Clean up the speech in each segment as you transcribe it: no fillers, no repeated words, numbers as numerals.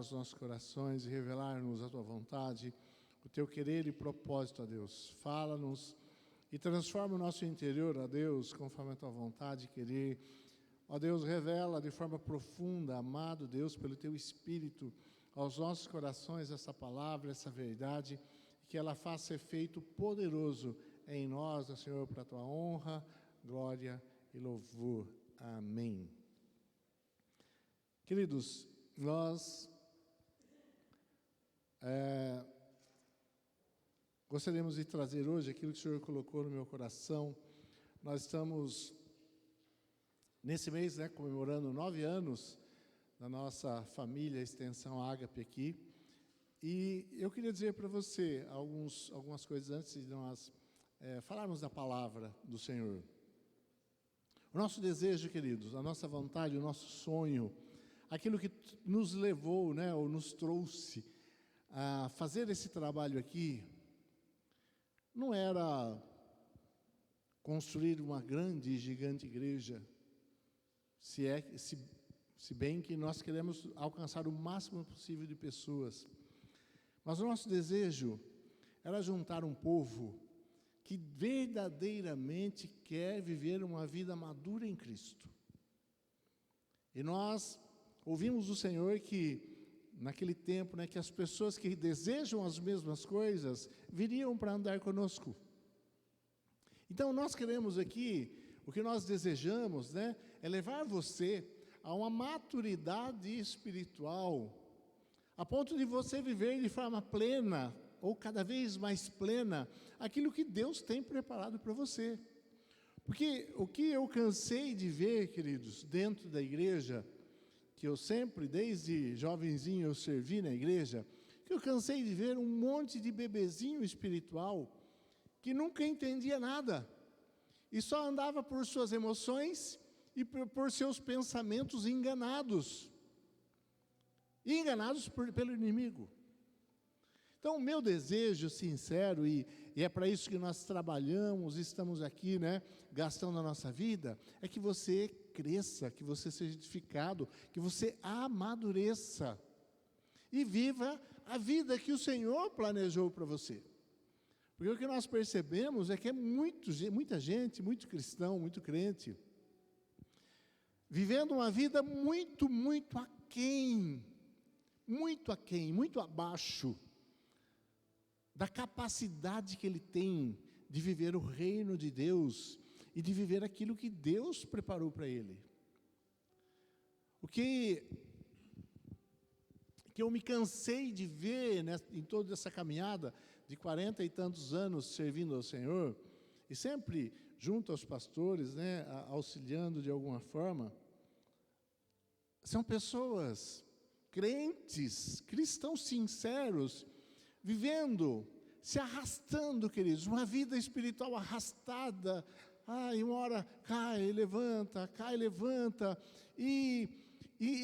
os nossos corações e revelar-nos a Tua vontade, o Teu querer e propósito, ó Deus. Fala-nos e transforma o nosso interior, ó Deus, conforme a Tua vontade e querer. Ó Deus, revela de forma profunda, amado Deus, pelo Teu Espírito, aos nossos corações essa palavra, essa verdade, e que ela faça efeito poderoso em nós, ó Senhor, para a Tua honra, glória e louvor. Amém. Queridos, nós gostaríamos de trazer hoje aquilo que o Senhor colocou no meu coração. Nós estamos, nesse mês, comemorando 9 anos da nossa família Extensão Ágape aqui. E eu queria dizer para você algumas coisas antes de nós falarmos da palavra do Senhor. O nosso desejo, queridos, a nossa vontade, o nosso sonho, aquilo que nos levou, ou nos trouxe a fazer esse trabalho aqui, não era construir uma grande e gigante igreja, se bem que nós queremos alcançar o máximo possível de pessoas. Mas o nosso desejo era juntar um povo que verdadeiramente quer viver uma vida madura em Cristo. E nós ouvimos do Senhor que, naquele tempo, que as pessoas que desejam as mesmas coisas, viriam para andar conosco. Então, nós queremos aqui, o que nós desejamos, é levar você a uma maturidade espiritual, a ponto de você viver de forma plena, ou cada vez mais plena, aquilo que Deus tem preparado para você. Porque o que eu cansei de ver, queridos, dentro da igreja, que eu sempre, desde jovenzinho, eu servi na igreja, que eu cansei de ver um monte de bebezinho espiritual, que nunca entendia nada, e só andava por suas emoções, e por seus pensamentos enganados, pelo inimigo. Então, o meu desejo sincero, e é para isso que nós trabalhamos, estamos aqui, gastando a nossa vida, é que você cresça, que você seja edificado, que você amadureça, e viva a vida que o Senhor planejou para você. Porque o que nós percebemos é que é muita gente, muito cristão, muito crente, vivendo uma vida muito aquém, muito abaixo da capacidade que ele tem de viver o reino de Deus e de viver aquilo que Deus preparou para ele. O que eu me cansei de ver em toda essa caminhada de 40 e tantos anos servindo ao Senhor, e sempre junto aos pastores, auxiliando de alguma forma, são pessoas crentes, cristãos sinceros, vivendo, se arrastando, queridos, uma vida espiritual arrastada. E uma hora cai, levanta, e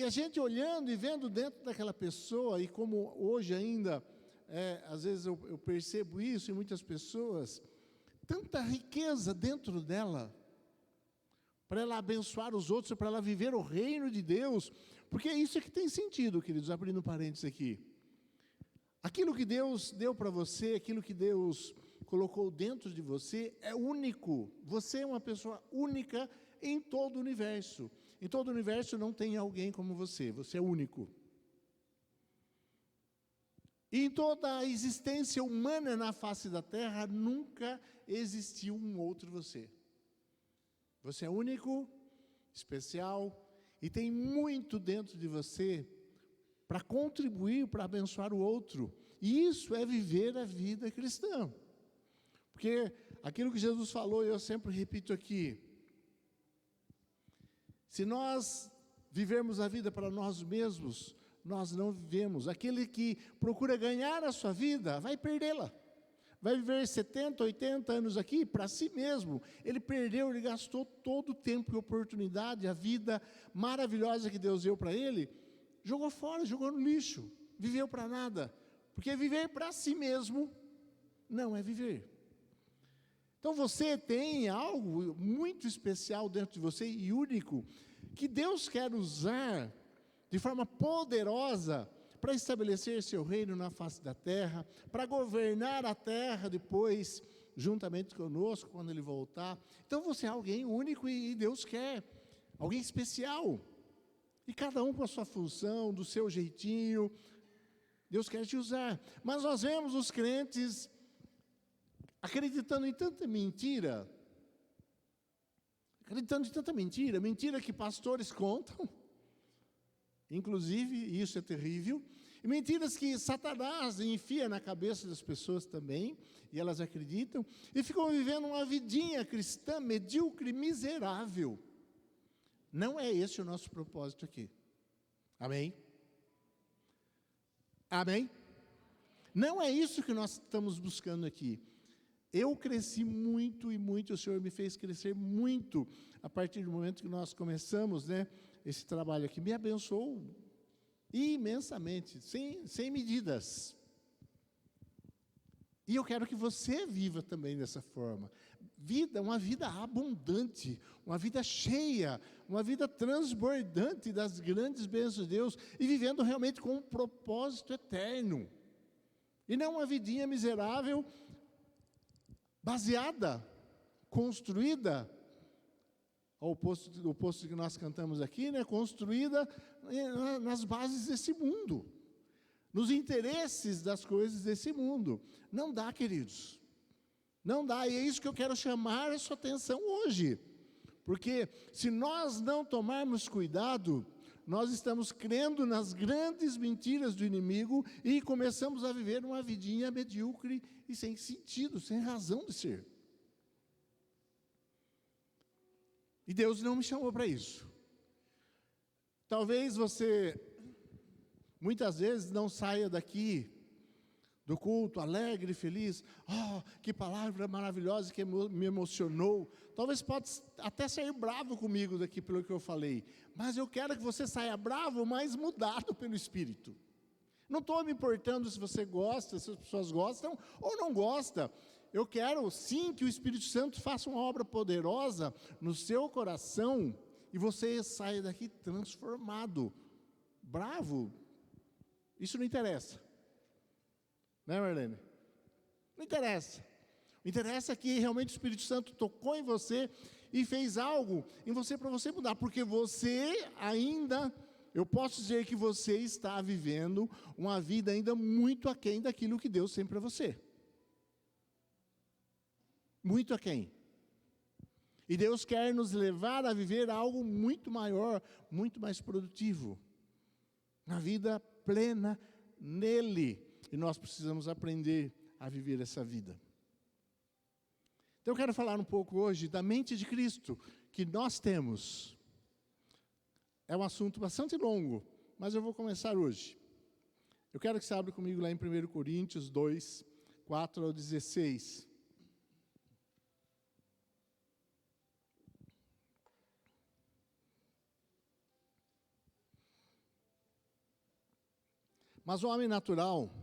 a gente olhando e vendo dentro daquela pessoa, e como hoje ainda, às vezes eu percebo isso em muitas pessoas, tanta riqueza dentro dela, para ela abençoar os outros, para ela viver o reino de Deus, porque é isso que tem sentido, queridos, abrindo parênteses aqui. Aquilo que Deus deu para você, aquilo que Deus colocou dentro de você é único. Você é uma pessoa única em todo o universo. Em todo o universo não tem alguém como você é único. E em toda a existência humana na face da terra, nunca existiu um outro você. Você é único, especial, e tem muito dentro de você para contribuir, para abençoar o outro. E isso é viver a vida cristã. Porque aquilo que Jesus falou, eu sempre repito aqui, se nós vivermos a vida para nós mesmos, nós não vivemos. Aquele que procura ganhar a sua vida, vai perdê-la. Vai viver 70, 80 anos aqui para si mesmo. Ele perdeu, ele gastou todo o tempo e oportunidade, a vida maravilhosa que Deus deu para ele, jogou fora, jogou no lixo, viveu para nada. Porque viver para si mesmo não é viver. Então você tem algo muito especial dentro de você e único, que Deus quer usar de forma poderosa para estabelecer seu reino na face da terra, para governar a terra depois, juntamente conosco, quando Ele voltar. Então você é alguém único e Deus quer, alguém especial. E cada um com a sua função, do seu jeitinho, Deus quer te usar. Mas nós vemos os crentes acreditando em tanta mentira, mentira que pastores contam, inclusive, e isso é terrível, e mentiras que Satanás enfia na cabeça das pessoas também, e elas acreditam, e ficam vivendo uma vidinha cristã medíocre, miserável. Não é esse o nosso propósito aqui. Amém? Amém? Não é isso que nós estamos buscando aqui. Eu cresci muito e muito, o Senhor me fez crescer muito, a partir do momento que nós começamos, esse trabalho aqui, me abençoou imensamente, sem medidas. E eu quero que você viva também dessa forma. Uma vida abundante, uma vida cheia, uma vida transbordante das grandes bênçãos de Deus, e vivendo realmente com um propósito eterno. E não uma vidinha miserável, baseada, construída, ao oposto que nós cantamos aqui, construída nas bases desse mundo, nos interesses das coisas desse mundo. Não dá, queridos, não dá, e é isso que eu quero chamar a sua atenção hoje, porque se nós não tomarmos cuidado, nós estamos crendo nas grandes mentiras do inimigo e começamos a viver uma vidinha medíocre e sem sentido, sem razão de ser. E Deus não me chamou para isso. Talvez você, muitas vezes, não saia daqui do culto alegre, feliz. Oh, que palavra maravilhosa que me emocionou. Talvez possa até sair bravo comigo daqui pelo que eu falei. Mas eu quero que você saia bravo, mas mudado pelo Espírito. Não estou me importando se você gosta, se as pessoas gostam ou não gostam. Eu quero sim que o Espírito Santo faça uma obra poderosa no seu coração e você saia daqui transformado, bravo. Isso não interessa. Né, Marlene? Não interessa. O interessa é que realmente o Espírito Santo tocou em você e fez algo em você para você mudar, porque você ainda, eu posso dizer que você está vivendo uma vida ainda muito aquém daquilo que Deus tem para você. Muito aquém. E Deus quer nos levar a viver algo muito maior, muito mais produtivo. Na vida plena nele. E nós precisamos aprender a viver essa vida. Então eu quero falar um pouco hoje da mente de Cristo que nós temos. É um assunto bastante longo, mas eu vou começar hoje. Eu quero que você abra comigo lá em 1 Coríntios 2, 4 ao 16. Mas o homem natural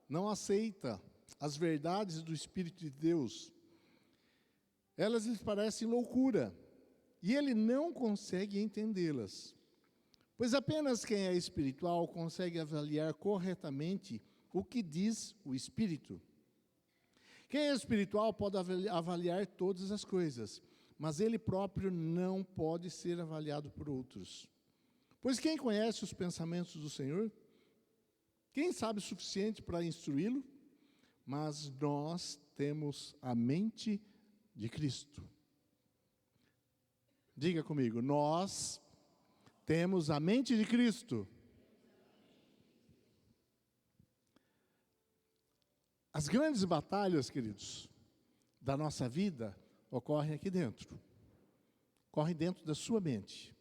não aceita as verdades do Espírito de Deus. Elas lhe parecem loucura, e ele não consegue entendê-las. Pois apenas quem é espiritual consegue avaliar corretamente o que diz o Espírito. Quem é espiritual pode avaliar todas as coisas, mas ele próprio não pode ser avaliado por outros. Pois quem conhece os pensamentos do Senhor? Quem sabe o suficiente para instruí-lo? Mas nós temos a mente de Cristo. Diga comigo, nós temos a mente de Cristo. As grandes batalhas, queridos, da nossa vida, ocorrem aqui dentro. Ocorrem dentro da sua mente,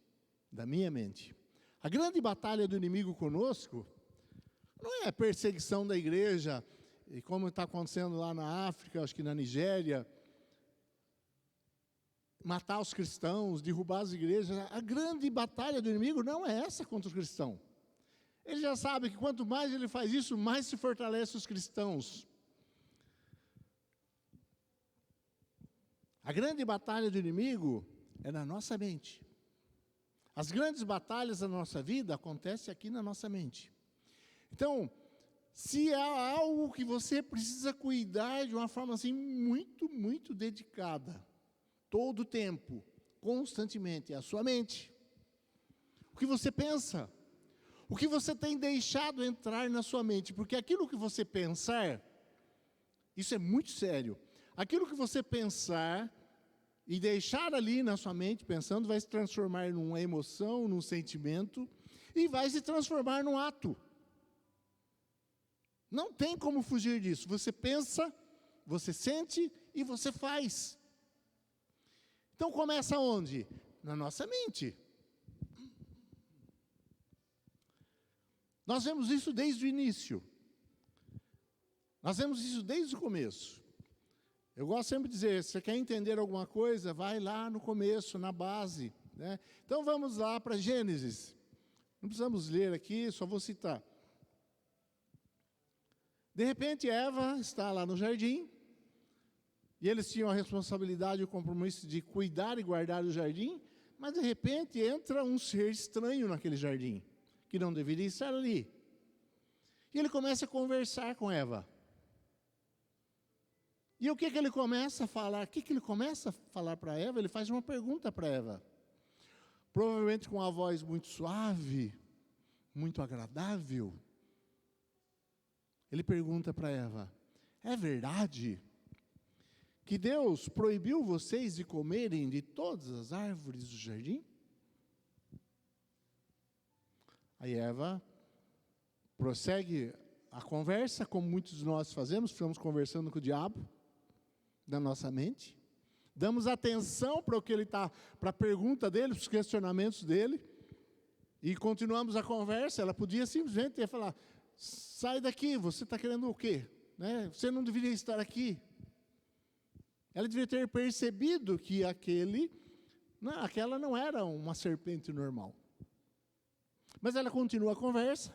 da minha mente. A grande batalha do inimigo conosco não é a perseguição da igreja, e como está acontecendo lá na África, acho que na Nigéria, matar os cristãos, derrubar as igrejas. A grande batalha do inimigo não é essa contra o cristão. Ele já sabe que quanto mais ele faz isso, mais se fortalece os cristãos. A grande batalha do inimigo é na nossa mente. As grandes batalhas da nossa vida acontecem aqui na nossa mente. Então, se há algo que você precisa cuidar de uma forma assim muito, muito dedicada, todo o tempo, constantemente, é a sua mente. O que você pensa, o que você tem deixado entrar na sua mente, porque aquilo que você pensar, isso é muito sério. Aquilo que você pensar e deixar ali na sua mente, pensando, vai se transformar numa emoção, num sentimento, e vai se transformar num ato. Não tem como fugir disso. Você pensa, você sente e você faz. Então começa onde? Na nossa mente. Nós vemos isso desde o início. Nós vemos isso desde o começo. Eu gosto sempre de dizer, se você quer entender alguma coisa, vai lá no começo, na base, né? Então vamos lá para Gênesis. Não precisamos ler aqui, só vou citar. De repente, Eva está lá no jardim, e eles tinham a responsabilidade e o compromisso de cuidar e guardar o jardim, mas de repente entra um ser estranho naquele jardim, que não deveria estar ali. E ele começa a conversar com Eva. E o que ele começa a falar? O que ele começa a falar para Eva? Ele faz uma pergunta para Eva. Provavelmente com uma voz muito suave, muito agradável. Ele pergunta para Eva: é verdade que Deus proibiu vocês de comerem de todas as árvores do jardim? Aí Eva prossegue a conversa, como muitos de nós fazemos, ficamos conversando com o diabo da nossa mente, damos atenção para o que ele está, para a pergunta dele, para os questionamentos dele, e continuamos a conversa. Ela podia simplesmente falar: sai daqui, você está querendo o quê? Né? Você não deveria estar aqui. Ela deveria ter percebido que aquela não era uma serpente normal. Mas ela continua a conversa.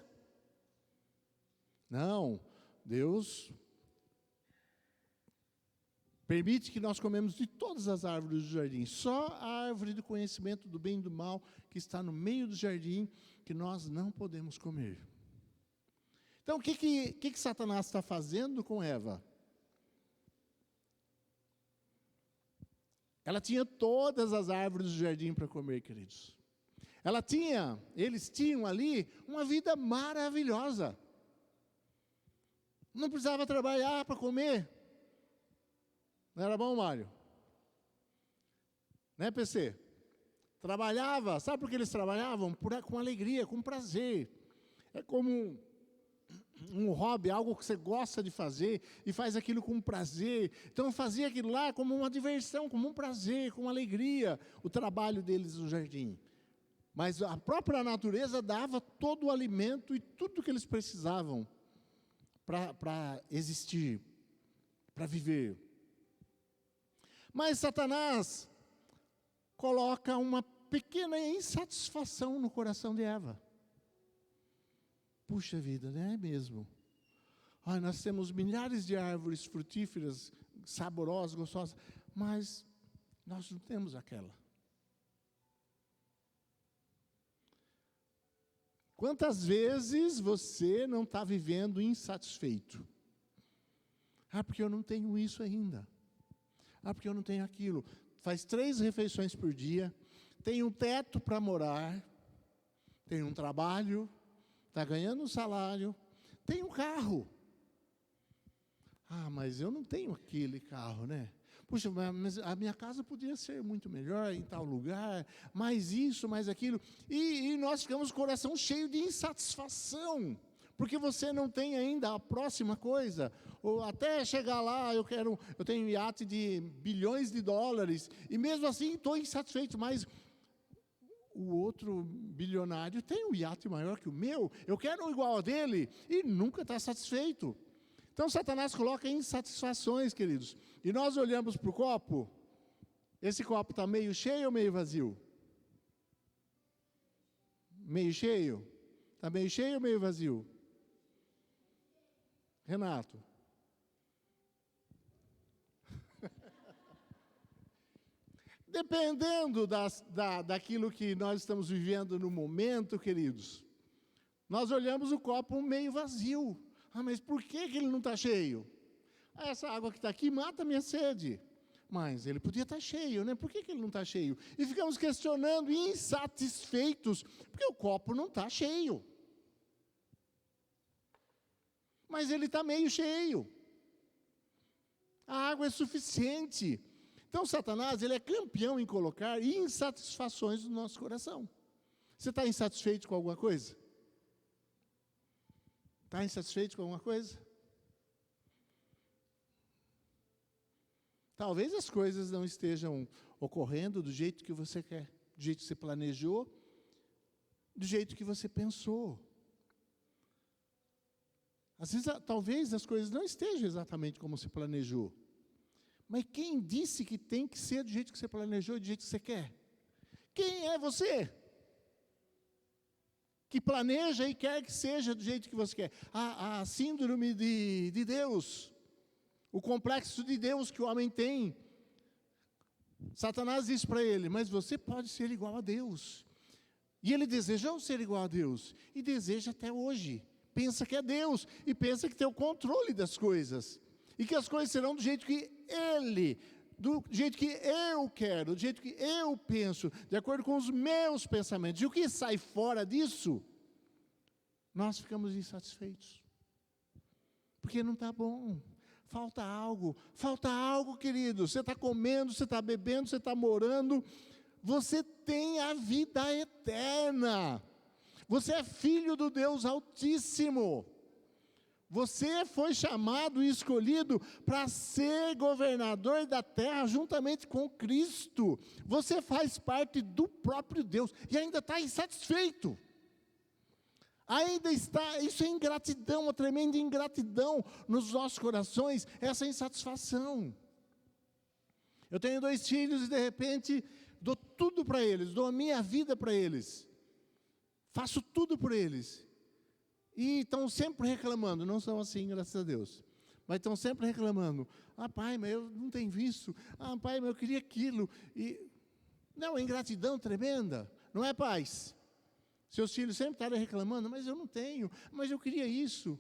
Não, Deus permite que nós comemos de todas as árvores do jardim. Só a árvore do conhecimento do bem e do mal, que está no meio do jardim, que nós não podemos comer. Então, o que Satanás está fazendo com Eva? Ela tinha todas as árvores do jardim para comer, queridos. Eles tinham ali uma vida maravilhosa. Não precisava trabalhar para comer. Não era bom, Mário? Né, PC? Trabalhava, sabe por que eles trabalhavam? Com alegria, com prazer. É como um hobby, algo que você gosta de fazer e faz aquilo com prazer. Então fazia aquilo lá como uma diversão, como um prazer, com alegria, o trabalho deles no jardim. Mas a própria natureza dava todo o alimento e tudo que eles precisavam para existir, para viver. Mas Satanás coloca uma pequena insatisfação no coração de Eva. Puxa vida, não é mesmo? Nós temos milhares de árvores frutíferas, saborosas, gostosas, mas nós não temos aquela. Quantas vezes você não está vivendo insatisfeito? Porque eu não tenho isso ainda. Porque eu não tenho aquilo. Faz 3 refeições por dia, tem um teto para morar, tem um trabalho, está ganhando um salário, tem um carro. Mas eu não tenho aquele carro, né? Puxa, mas a minha casa podia ser muito melhor em tal lugar, mais isso, mais aquilo. E nós ficamos com o coração cheio de insatisfação, porque você não tem ainda a próxima coisa. Ou até chegar lá, eu tenho um iate de bilhões de dólares, e mesmo assim estou insatisfeito, mas o outro bilionário tem um iate maior que o meu, eu quero um igual a dele, e nunca está satisfeito. Então Satanás coloca insatisfações, queridos. E nós olhamos para o copo, esse copo está meio cheio ou meio vazio? Meio cheio? Está meio cheio ou meio vazio? Renato? Dependendo daquilo que nós estamos vivendo no momento, queridos, Nós olhamos o copo meio vazio. Ah, mas por que ele não está cheio? Ah, essa água que está aqui mata a minha sede. Mas ele podia estar cheio, né? Por que ele não está cheio? E ficamos questionando, insatisfeitos, porque o copo não está cheio. Mas ele está meio cheio. A água é suficiente. Então, Satanás, ele é campeão em colocar insatisfações no nosso coração. Você está insatisfeito com alguma coisa? Está insatisfeito com alguma coisa? Talvez as coisas não estejam ocorrendo do jeito que você quer, do jeito que você planejou, do jeito que você pensou. Às vezes, talvez as coisas não estejam exatamente como você planejou. Mas quem disse que tem que ser do jeito que você planejou, do jeito que você quer? Quem é você? Que planeja e quer que seja do jeito que você quer. A síndrome de Deus, o complexo de Deus que o homem tem. Satanás diz para ele, mas você pode ser igual a Deus. E ele desejou ser igual a Deus, e deseja até hoje. Pensa que é Deus, e pensa que tem o controle das coisas. E que as coisas serão do jeito que Ele, do jeito que eu quero, do jeito que eu penso, de acordo com os meus pensamentos. E o que sai fora disso, nós ficamos insatisfeitos. Porque não está bom. Falta algo, querido. Você está comendo, você está bebendo, você está morando. Você tem a vida eterna. Você é filho do Deus Altíssimo. Você foi chamado e escolhido para ser governador da terra juntamente com Cristo. Você faz parte do próprio Deus e ainda está insatisfeito. Ainda está, isso é ingratidão, uma tremenda ingratidão nos nossos corações, essa insatisfação. Eu tenho 2 filhos e de repente dou tudo para eles, dou a minha vida para eles. Faço tudo por eles. E estão sempre reclamando, não são assim, graças a Deus. Mas estão sempre reclamando. Ah, pai, mas eu não tenho visto. Ah, pai, mas eu queria aquilo. Não, é ingratidão tremenda. Não é, pais? Seus filhos sempre estarem reclamando, mas eu não tenho, mas eu queria isso.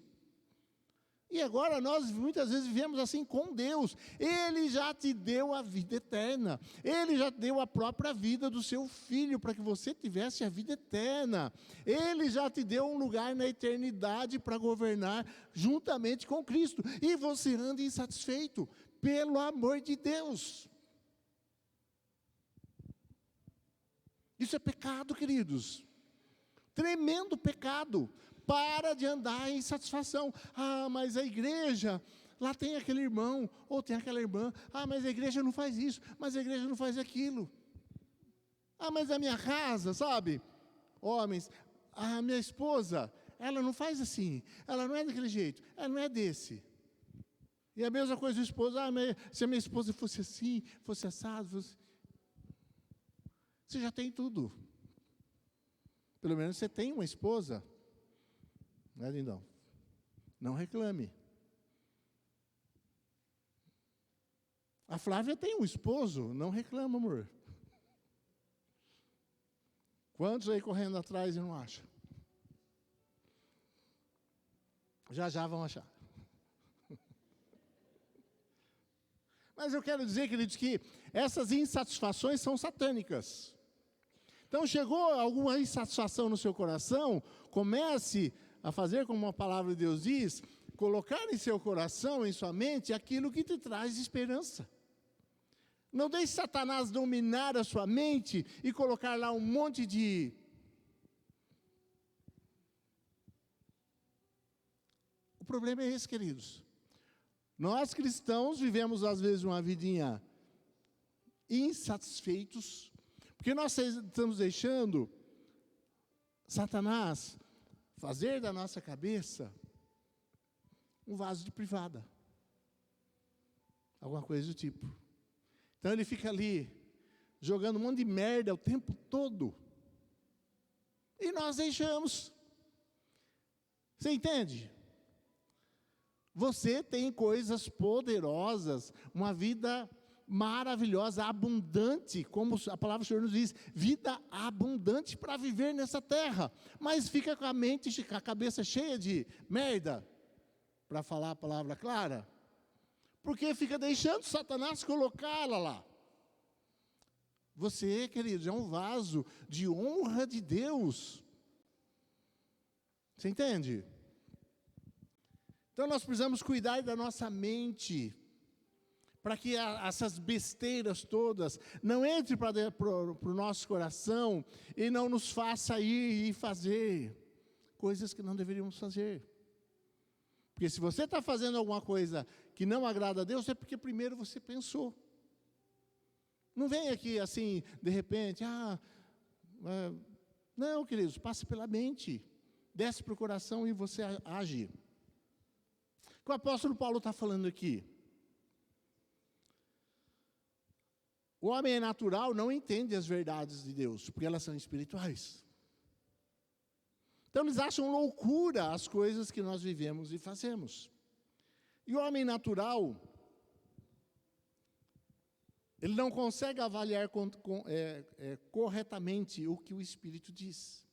E agora nós muitas vezes vivemos assim com Deus. Ele já te deu a vida eterna. Ele já deu a própria vida do seu filho para que você tivesse a vida eterna. Ele já te deu um lugar na eternidade para governar juntamente com Cristo. E você anda insatisfeito, pelo amor de Deus. Isso é pecado, queridos. Tremendo pecado. Para de andar em insatisfação. Ah, mas a igreja, lá tem aquele irmão, ou tem aquela irmã. Ah, mas a igreja não faz isso, mas a igreja não faz aquilo. Ah, mas a minha casa, sabe? Homens, a minha esposa, ela não faz assim. Ela não é daquele jeito, ela não é desse. E a mesma coisa do esposo. Ah, mas se a minha esposa fosse assim, fosse assado, fosse... Você já tem tudo. Pelo menos você tem uma esposa. Não é, lindão? Não reclame. A Flávia tem um esposo, não reclama, amor. Quantos aí correndo atrás e não acham? Já vão achar. Mas eu quero dizer, queridos, que essas insatisfações são satânicas. Então, chegou alguma insatisfação no seu coração, comece a fazer como a palavra de Deus diz, colocar em seu coração, em sua mente, aquilo que te traz esperança. Não deixe Satanás dominar a sua mente e colocar lá um monte de... O problema é esse, queridos. Nós cristãos vivemos às vezes uma vidinha insatisfeitos, porque nós estamos deixando Satanás fazer da nossa cabeça um vaso de privada. Alguma coisa do tipo. Então ele fica ali, jogando um monte de merda o tempo todo. E nós deixamos. Você entende? Você tem coisas poderosas, uma vida maravilhosa, abundante, como a palavra do Senhor nos diz, vida abundante para viver nessa terra, mas fica com a mente, com a cabeça cheia de merda, para falar a palavra clara, porque fica deixando Satanás colocá-la lá. Você, queridos, é um vaso de honra de Deus. Você entende? Então nós precisamos cuidar da nossa mente, para que essas besteiras todas não entrem para o nosso coração e não nos faça ir e fazer coisas que não deveríamos fazer. Porque se você está fazendo alguma coisa que não agrada a Deus, é porque primeiro você pensou. Não vem aqui assim, de repente, não, queridos, passe pela mente, desce para o coração e você age. O que o apóstolo Paulo está falando aqui? O homem natural não entende as verdades de Deus, porque elas são espirituais. Então eles acham loucura as coisas que nós vivemos e fazemos. E o homem natural, ele não consegue avaliar corretamente o que o Espírito diz.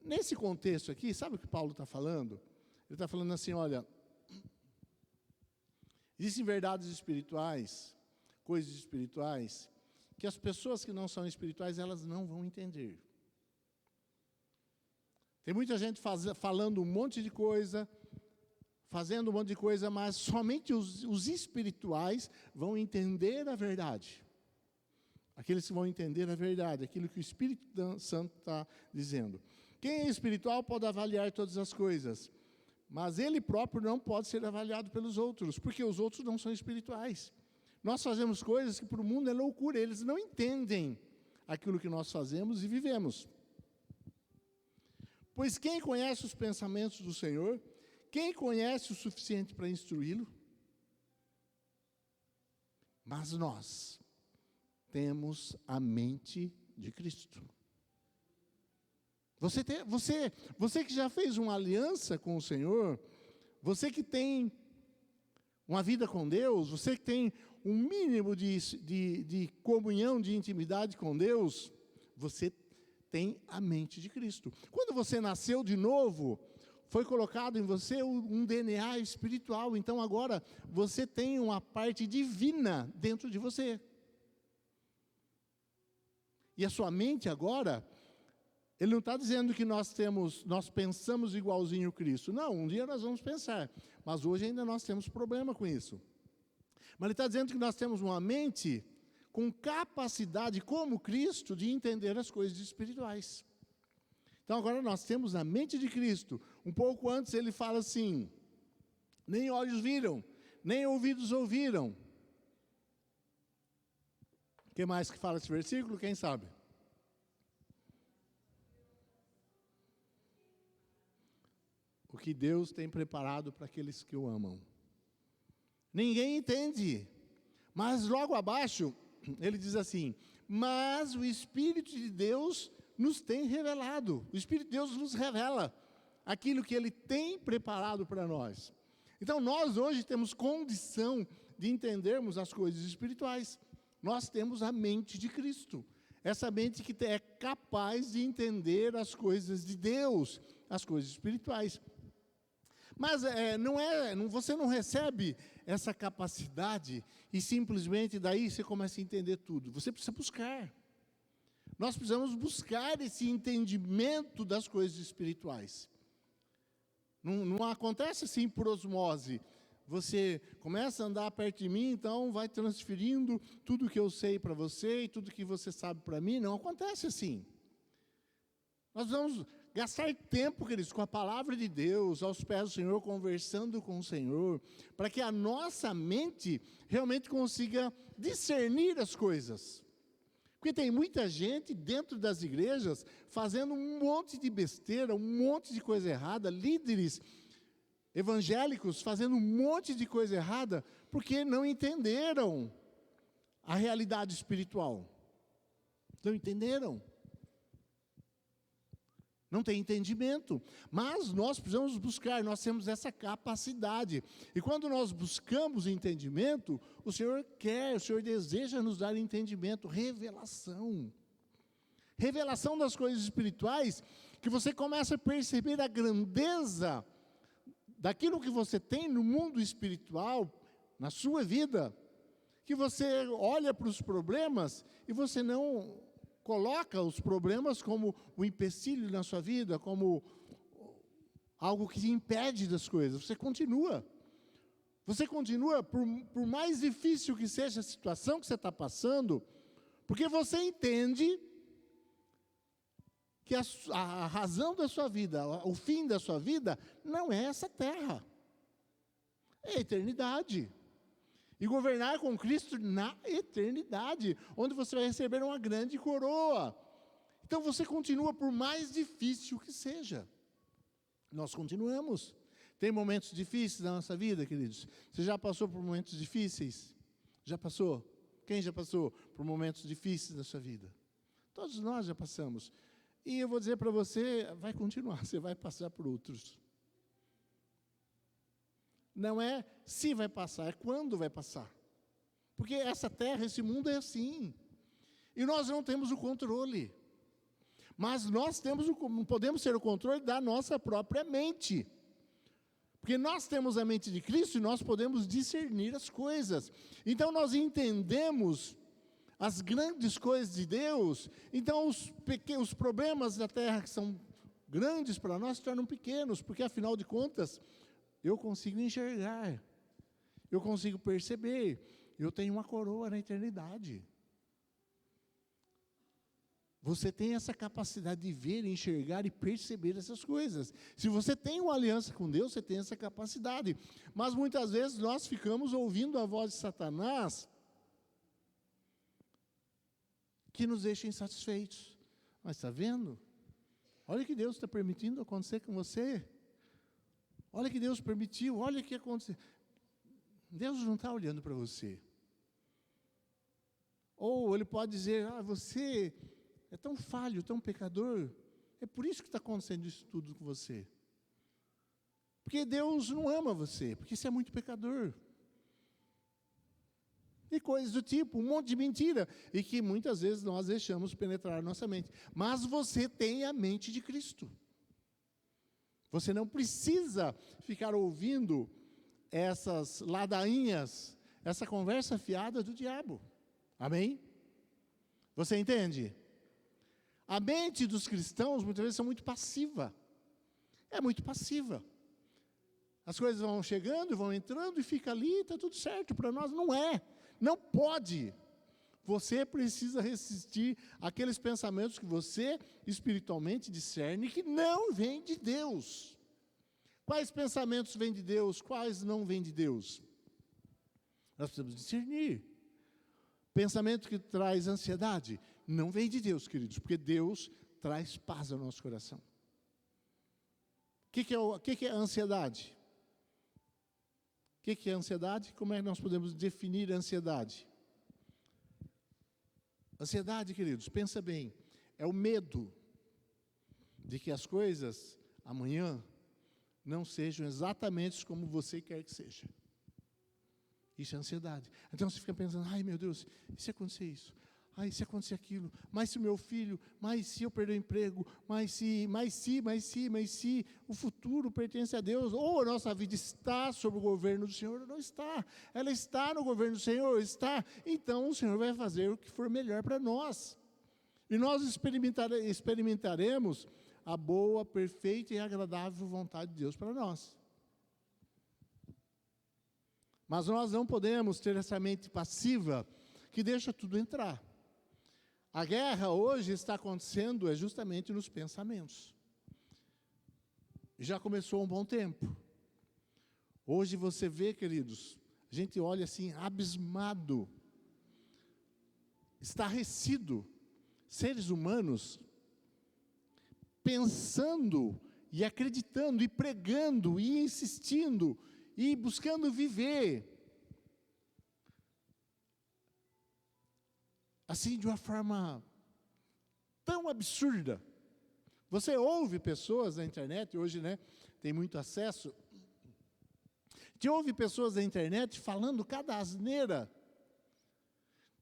Nesse contexto aqui, sabe o que Paulo está falando? Ele está falando assim, olha, existem verdades espirituais, coisas espirituais, que as pessoas que não são espirituais, elas não vão entender. Tem muita gente falando um monte de coisa, fazendo um monte de coisa, mas somente os espirituais vão entender a verdade. Aqueles que vão entender a verdade, aquilo que o Espírito Santo está dizendo. Quem é espiritual pode avaliar todas as coisas, mas ele próprio não pode ser avaliado pelos outros, porque os outros não são espirituais. Nós fazemos coisas que para o mundo é loucura, eles não entendem aquilo que nós fazemos e vivemos. Pois quem conhece os pensamentos do Senhor, quem conhece o suficiente para instruí-lo? Mas nós temos a mente de Cristo. Você que já fez uma aliança com o Senhor, você que tem uma vida com Deus, você que tem um mínimo de comunhão, de intimidade com Deus, você tem a mente de Cristo. Quando você nasceu de novo, foi colocado em você um DNA espiritual, então agora você tem uma parte divina dentro de você. E a sua mente agora, ele não está dizendo que nós pensamos igualzinho Cristo. Não, um dia nós vamos pensar, mas hoje ainda nós temos problema com isso. Mas ele está dizendo que nós temos uma mente com capacidade, como Cristo, de entender as coisas espirituais. Então agora nós temos a mente de Cristo. Um pouco antes ele fala assim, nem olhos viram, nem ouvidos ouviram. O que mais que fala esse versículo? Quem sabe? O que Deus tem preparado para aqueles que o amam. Ninguém entende. Mas logo abaixo, ele diz assim, mas o Espírito de Deus nos tem revelado. O Espírito de Deus nos revela aquilo que Ele tem preparado para nós. Então nós hoje temos condição de entendermos as coisas espirituais. Nós temos a mente de Cristo. Essa mente que é capaz de entender as coisas de Deus, as coisas espirituais. Mas você não recebe essa capacidade e simplesmente daí você começa a entender tudo. Você precisa buscar. Nós precisamos buscar esse entendimento das coisas espirituais. Não acontece assim por osmose. Você começa a andar perto de mim, então vai transferindo tudo que eu sei para você e tudo que você sabe para mim. Não acontece assim. Nós vamos gastar tempo, queridos, com a palavra de Deus, aos pés do Senhor, conversando com o Senhor, para que a nossa mente realmente consiga discernir as coisas. Porque tem muita gente dentro das igrejas fazendo um monte de besteira, um monte de coisa errada, líderes evangélicos fazendo um monte de coisa errada, porque não entenderam a realidade espiritual. Não entenderam. não tem entendimento. Mas nós precisamos buscar, nós temos essa capacidade. E quando nós buscamos entendimento, o Senhor deseja nos dar entendimento, revelação. Revelação das coisas espirituais, que você começa a perceber a grandeza daquilo que você tem no mundo espiritual, na sua vida, que você olha para os problemas e você não coloca os problemas como um empecilho na sua vida, como algo que te impede das coisas. Você continua. Você continua, por mais difícil que seja a situação que você está passando, porque você entende que a razão da sua vida, o fim da sua vida, não é essa terra. É a eternidade. E governar com Cristo na eternidade, onde você vai receber uma grande coroa. Então você continua, por mais difícil que seja. Nós continuamos. Tem momentos difíceis na nossa vida, queridos? Você já passou por momentos difíceis? Já passou? Quem já passou por momentos difíceis na sua vida? Todos nós já passamos. E eu vou dizer para você, vai continuar, você vai passar por outros. Não é se vai passar, é quando vai passar. Porque essa terra, esse mundo é assim. E nós não temos o controle. Mas nós podemos ter o controle da nossa própria mente. Porque nós temos a mente de Cristo e nós podemos discernir as coisas. Então nós entendemos as grandes coisas de Deus. Então os problemas da terra que são grandes para nós se tornam pequenos. Porque afinal de contas, eu consigo enxergar, eu consigo perceber, eu tenho uma coroa na eternidade. Você tem essa capacidade de ver, enxergar e perceber essas coisas. Se você tem uma aliança com Deus, você tem essa capacidade. Mas muitas vezes nós ficamos ouvindo a voz de Satanás, que nos deixa insatisfeitos. Mas está vendo? Olha o que Deus está permitindo acontecer com você. Olha que Deus permitiu, olha o que aconteceu. Deus não está olhando para você. Ou Ele pode dizer, você é tão falho, tão pecador, é por isso que está acontecendo isso tudo com você. Porque Deus não ama você, porque você é muito pecador. E coisas do tipo, um monte de mentira, e que muitas vezes nós deixamos penetrar nossa mente. Mas você tem a mente de Cristo. Você não precisa ficar ouvindo essas ladainhas, essa conversa fiada do diabo. Amém? Você entende? A mente dos cristãos, muitas vezes, é muito passiva. É muito passiva. As coisas vão chegando, vão entrando, e fica ali, está tudo certo. Para nós não é. Não pode. Você precisa resistir àqueles pensamentos que você espiritualmente discerne que não vêm de Deus. Quais pensamentos vêm de Deus? Quais não vêm de Deus? Nós precisamos discernir. Pensamento que traz ansiedade não vem de Deus, queridos, porque Deus traz paz ao nosso coração. O que é ansiedade? O que é ansiedade? Como é que nós podemos definir a ansiedade? Ansiedade, queridos, pensa bem, é o medo de que as coisas amanhã não sejam exatamente como você quer que seja. Isso é ansiedade. Então você fica pensando, ai meu Deus, e se acontecer isso? Ai, se acontecer aquilo? Mas se o meu filho, mas se eu perder o emprego? Mas se o futuro pertence a Deus? Ou a nossa vida está sob o governo do Senhor ou não está? Ela está no governo do Senhor? Está. Então o Senhor vai fazer o que for melhor para nós. E nós experimentaremos a boa, perfeita e agradável vontade de Deus para nós. Mas nós não podemos ter essa mente passiva que deixa tudo entrar. A guerra hoje está acontecendo justamente nos pensamentos. Já começou há um bom tempo. Hoje você vê, queridos, a gente olha assim, abismado, estarrecido, seres humanos, pensando e acreditando e pregando e insistindo e buscando viver assim de uma forma tão absurda, Você ouve pessoas na internet, hoje, né, tem muito acesso, te ouve pessoas na internet falando cada asneira,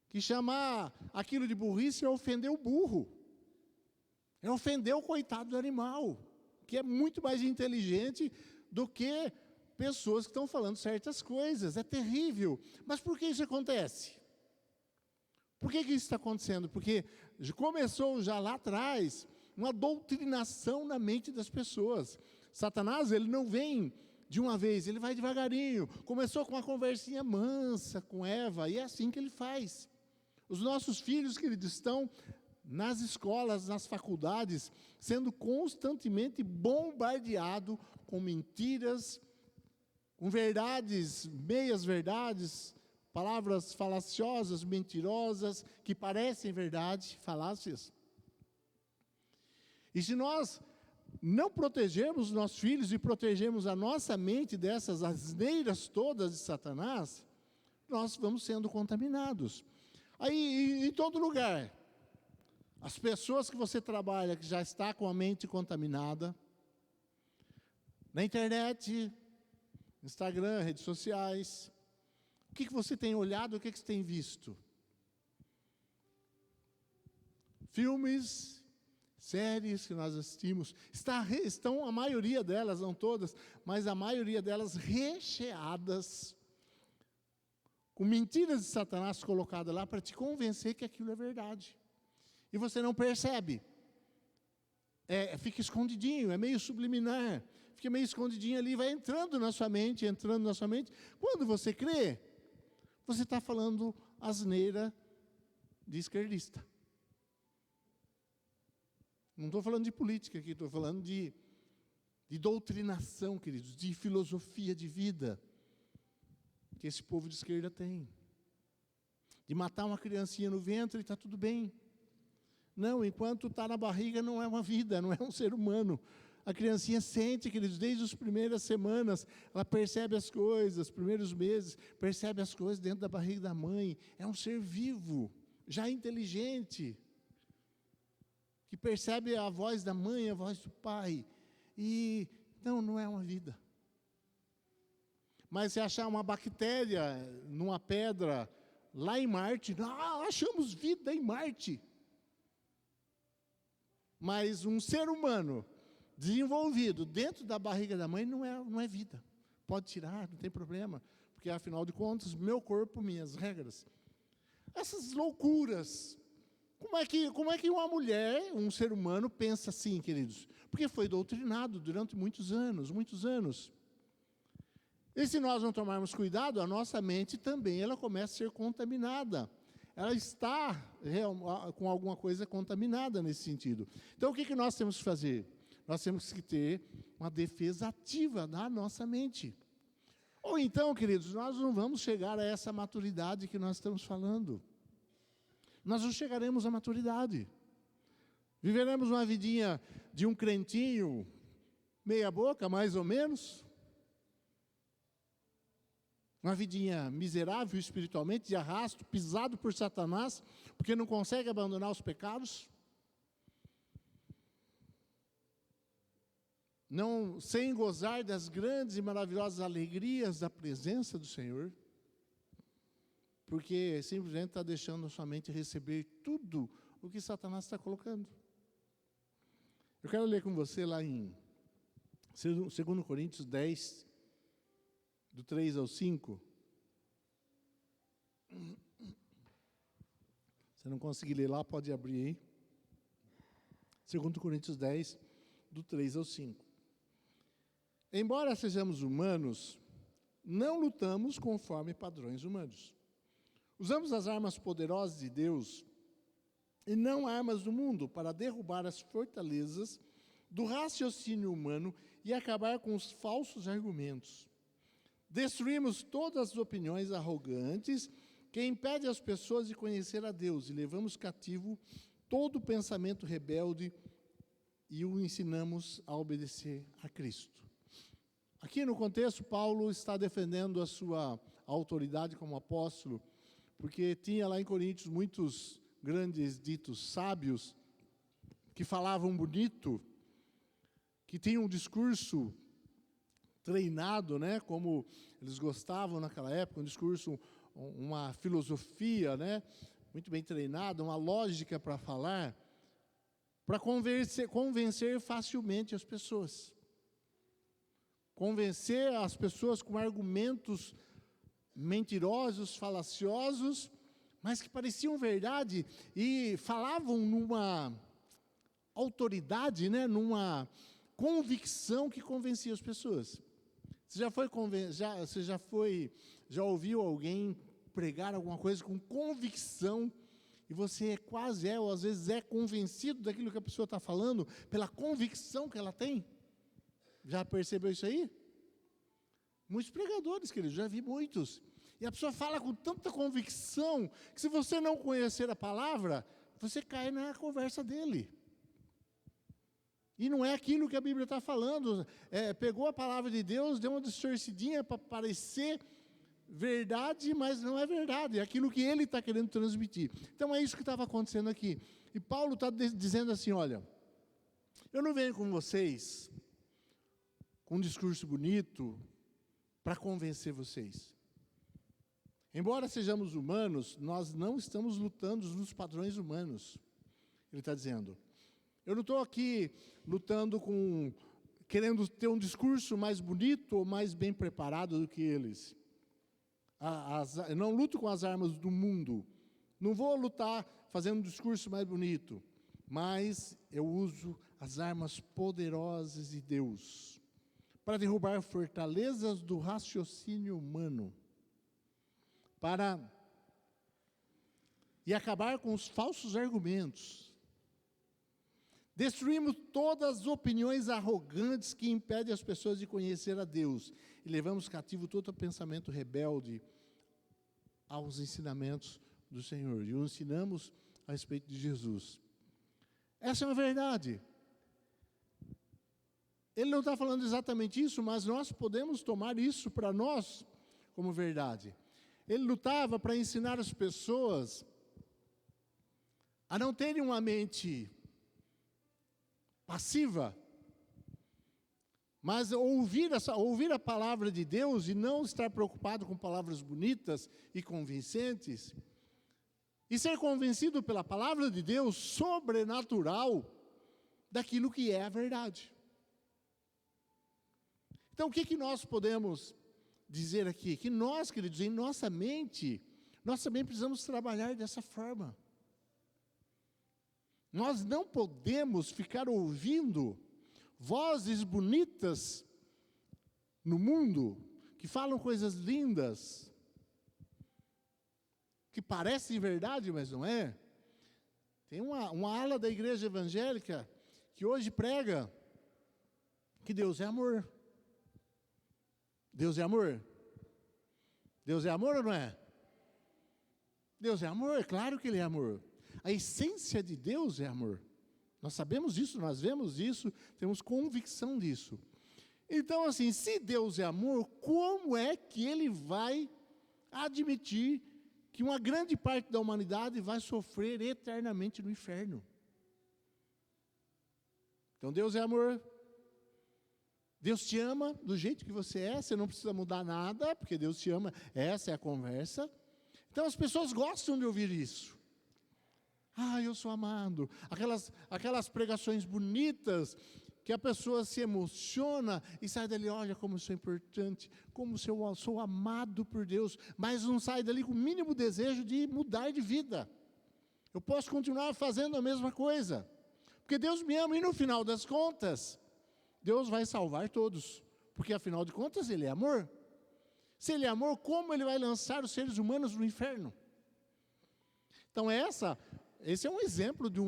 que chamar aquilo de burrice é ofender o burro, é ofender o coitado do animal, que é muito mais inteligente do que pessoas que estão falando certas coisas. É terrível. Mas por que isso acontece? Por que isso está acontecendo? Porque começou já lá atrás uma doutrinação na mente das pessoas. Satanás, ele não vem de uma vez, ele vai devagarinho. Começou com uma conversinha mansa com Eva, e é assim que ele faz. Os nossos filhos, queridos, estão nas escolas, nas faculdades, sendo constantemente bombardeados com mentiras, com verdades, meias verdades, palavras falaciosas, mentirosas, que parecem verdade, falácias. E se nós não protegermos os nossos filhos e protegermos a nossa mente dessas asneiras todas de Satanás, nós vamos sendo contaminados. Aí, em todo lugar, as pessoas que você trabalha, que já está com a mente contaminada, na internet, Instagram, redes sociais, o que você tem olhado, o que você tem visto? Filmes, séries que nós assistimos, estão a maioria delas, não todas, mas a maioria delas recheadas com mentiras de Satanás colocadas lá para te convencer que aquilo é verdade. E você não percebe. Fica escondidinho, é meio subliminar. Fica meio escondidinho ali, vai entrando na sua mente. Quando você crê, você está falando asneira de esquerdista. Não estou falando de política aqui, estou falando de doutrinação, queridos, de filosofia de vida que esse povo de esquerda tem. De matar uma criancinha no ventre, está tudo bem. Não, enquanto está na barriga não é uma vida, não é um ser humano. A criancinha sente, queridos, desde as primeiras semanas, ela percebe as coisas, primeiros meses, percebe as coisas dentro da barriga da mãe. É um ser vivo, já inteligente, que percebe a voz da mãe, a voz do pai. E não é uma vida. Mas se achar uma bactéria numa pedra lá em Marte, achamos vida em Marte. Mas um ser humano desenvolvido dentro da barriga da mãe não é vida. Pode tirar, não tem problema, porque afinal de contas, meu corpo, minhas regras. Essas loucuras. Como é que uma mulher, um ser humano, pensa assim, queridos? Porque foi doutrinado durante muitos anos, muitos anos. E se nós não tomarmos cuidado, a nossa mente também, ela começa a ser contaminada. Ela está com alguma coisa contaminada nesse sentido. Então, o que nós temos que fazer? Nós temos que ter uma defesa ativa da nossa mente. Ou então, queridos, nós não vamos chegar a essa maturidade que nós estamos falando. Nós não chegaremos à maturidade. Viveremos uma vidinha de um crentinho, meia boca, mais ou menos. Uma vidinha miserável espiritualmente, de arrasto, pisado por Satanás, porque não consegue abandonar os pecados. Não, sem gozar das grandes e maravilhosas alegrias da presença do Senhor, porque simplesmente está deixando a sua mente receber tudo o que Satanás está colocando. Eu quero ler com você lá em 2 Coríntios 10, do 3 ao 5. Se não conseguir ler lá, pode abrir aí. 2 Coríntios 10, do 3 ao 5. Embora sejamos humanos, não lutamos conforme padrões humanos. Usamos as armas poderosas de Deus e não armas do mundo para derrubar as fortalezas do raciocínio humano e acabar com os falsos argumentos. Destruímos todas as opiniões arrogantes que impedem as pessoas de conhecer a Deus e levamos cativo todo pensamento rebelde e o ensinamos a obedecer a Cristo. Aqui no contexto, Paulo está defendendo a sua autoridade como apóstolo, porque tinha lá em Coríntios muitos grandes ditos sábios que falavam bonito, que tem um discurso treinado, né, como eles gostavam naquela época, um discurso, uma filosofia, né, muito bem treinada, uma lógica para falar, para convencer facilmente as pessoas. Convencer as pessoas com argumentos mentirosos, falaciosos, mas que pareciam verdade e falavam numa autoridade, né, numa convicção que convencia as pessoas. Você já ouviu alguém pregar alguma coisa com convicção e você ou às vezes é convencido daquilo que a pessoa está falando pela convicção que ela tem? Já percebeu isso aí? Muitos pregadores, queridos, já vi muitos. E a pessoa fala com tanta convicção que se você não conhecer a palavra, você cai na conversa dele. E não é aquilo que a Bíblia está falando. Pegou a palavra de Deus, deu uma distorcidinha para parecer verdade, mas não é verdade. É aquilo que ele está querendo transmitir. Então é isso que estava acontecendo aqui. E Paulo está dizendo assim, olha, eu não venho com vocês com um discurso bonito para convencer vocês. Embora sejamos humanos, nós não estamos lutando nos padrões humanos. Ele está dizendo, eu não estou aqui lutando querendo ter um discurso mais bonito ou mais bem preparado do que eles. Eu não luto com as armas do mundo. Não vou lutar fazendo um discurso mais bonito. Mas eu uso as armas poderosas de Deus para derrubar fortalezas do raciocínio humano. E acabar com os falsos argumentos. Destruímos todas as opiniões arrogantes que impedem as pessoas de conhecer a Deus. E levamos cativo todo pensamento rebelde aos ensinamentos do Senhor. E o ensinamos a respeito de Jesus. Essa é uma verdade. Ele não está falando exatamente isso, mas nós podemos tomar isso para nós como verdade. Ele lutava para ensinar as pessoas a não terem uma mente passiva, mas ouvir a palavra de Deus e não estar preocupado com palavras bonitas e convincentes, e ser convencido pela palavra de Deus sobrenatural daquilo que é a verdade. Então, o que nós podemos dizer aqui? Que nós, queridos, em nossa mente, nós também precisamos trabalhar dessa forma. Nós não podemos ficar ouvindo vozes bonitas no mundo, que falam coisas lindas, que parecem verdade, mas não é. Tem uma ala da igreja evangélica que hoje prega que Deus é amor. Deus é amor? Deus é amor ou não é? Deus é amor, é claro que Ele é amor. A essência de Deus é amor. Nós sabemos disso, nós vemos isso, temos convicção disso. Então, assim, se Deus é amor, como é que Ele vai admitir que uma grande parte da humanidade vai sofrer eternamente no inferno? Então, Deus é amor. Deus te ama do jeito que você não precisa mudar nada, porque Deus te ama, essa é a conversa. Então, as pessoas gostam de ouvir isso. Eu sou amado. Aquelas pregações bonitas, que a pessoa se emociona e sai dali, olha como eu sou importante, como eu sou amado por Deus, mas não sai dali com o mínimo desejo de mudar de vida. Eu posso continuar fazendo a mesma coisa, porque Deus me ama e no final das contas, Deus vai salvar todos, porque afinal de contas Ele é amor. Se Ele é amor, como Ele vai lançar os seres humanos no inferno? Então esse é um exemplo de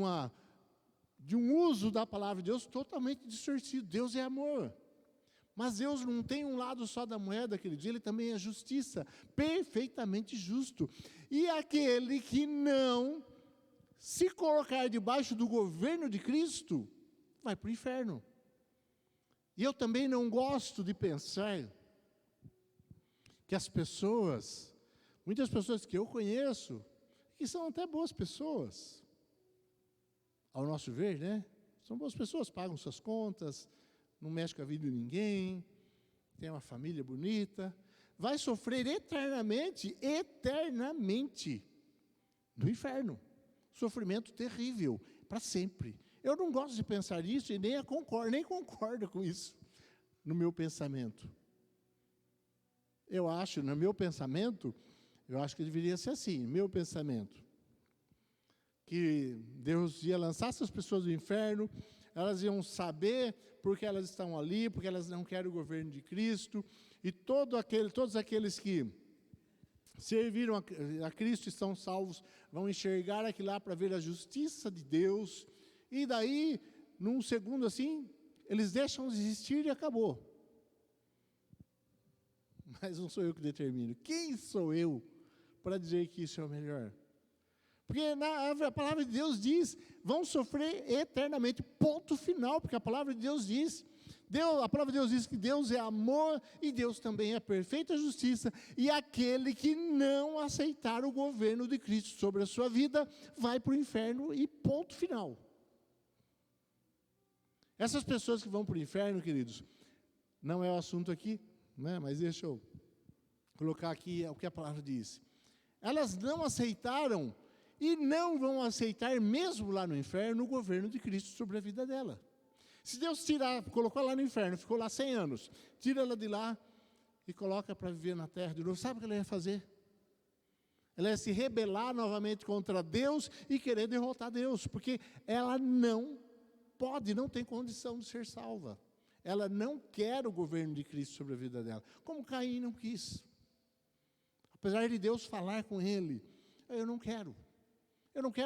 um uso da palavra de Deus totalmente distorcido. Deus é amor. Mas Deus não tem um lado só da moeda, queridos. Ele também é justiça, perfeitamente justo. E aquele que não se colocar debaixo do governo de Cristo, vai para o inferno. E eu também não gosto de pensar que muitas pessoas que eu conheço, que são até boas pessoas, ao nosso ver, né? São boas pessoas, pagam suas contas, não mexe com a vida de ninguém, tem uma família bonita, vai sofrer eternamente no inferno. Sofrimento terrível, para sempre. Eu não gosto de pensar isso e nem concordo com isso no meu pensamento. No meu pensamento, eu acho que deveria ser assim, meu pensamento. Que Deus ia lançar essas pessoas do inferno, elas iam saber porque elas estão ali, porque elas não querem o governo de Cristo, e todos aqueles que serviram a Cristo e estão salvos, vão enxergar aquilo lá para ver a justiça de Deus, e daí, num segundo assim, eles deixam de existir e acabou. Mas não sou eu que determino. Quem sou eu para dizer que isso é o melhor? Porque a palavra de Deus diz, vão sofrer eternamente, ponto final, porque a palavra de Deus diz, a palavra de Deus diz que Deus é amor, e Deus também é perfeita justiça, e aquele que não aceitar o governo de Cristo sobre a sua vida, vai para o inferno, e ponto final. Essas pessoas que vão para o inferno, queridos, não é o assunto aqui, né? Mas deixa eu colocar aqui o que a palavra diz. Elas não aceitaram e não vão aceitar, mesmo lá no inferno, o governo de Cristo sobre a vida dela. Se Deus colocou ela lá no inferno, ficou lá 100 anos, tira ela de lá e coloca para viver na terra de novo, sabe o que ela ia fazer? Ela ia se rebelar novamente contra Deus e querer derrotar Deus, porque ela não tem condição de ser salva. Ela não quer o governo de Cristo sobre a vida dela, como Caim não quis. Apesar de Deus falar com ele, eu não quero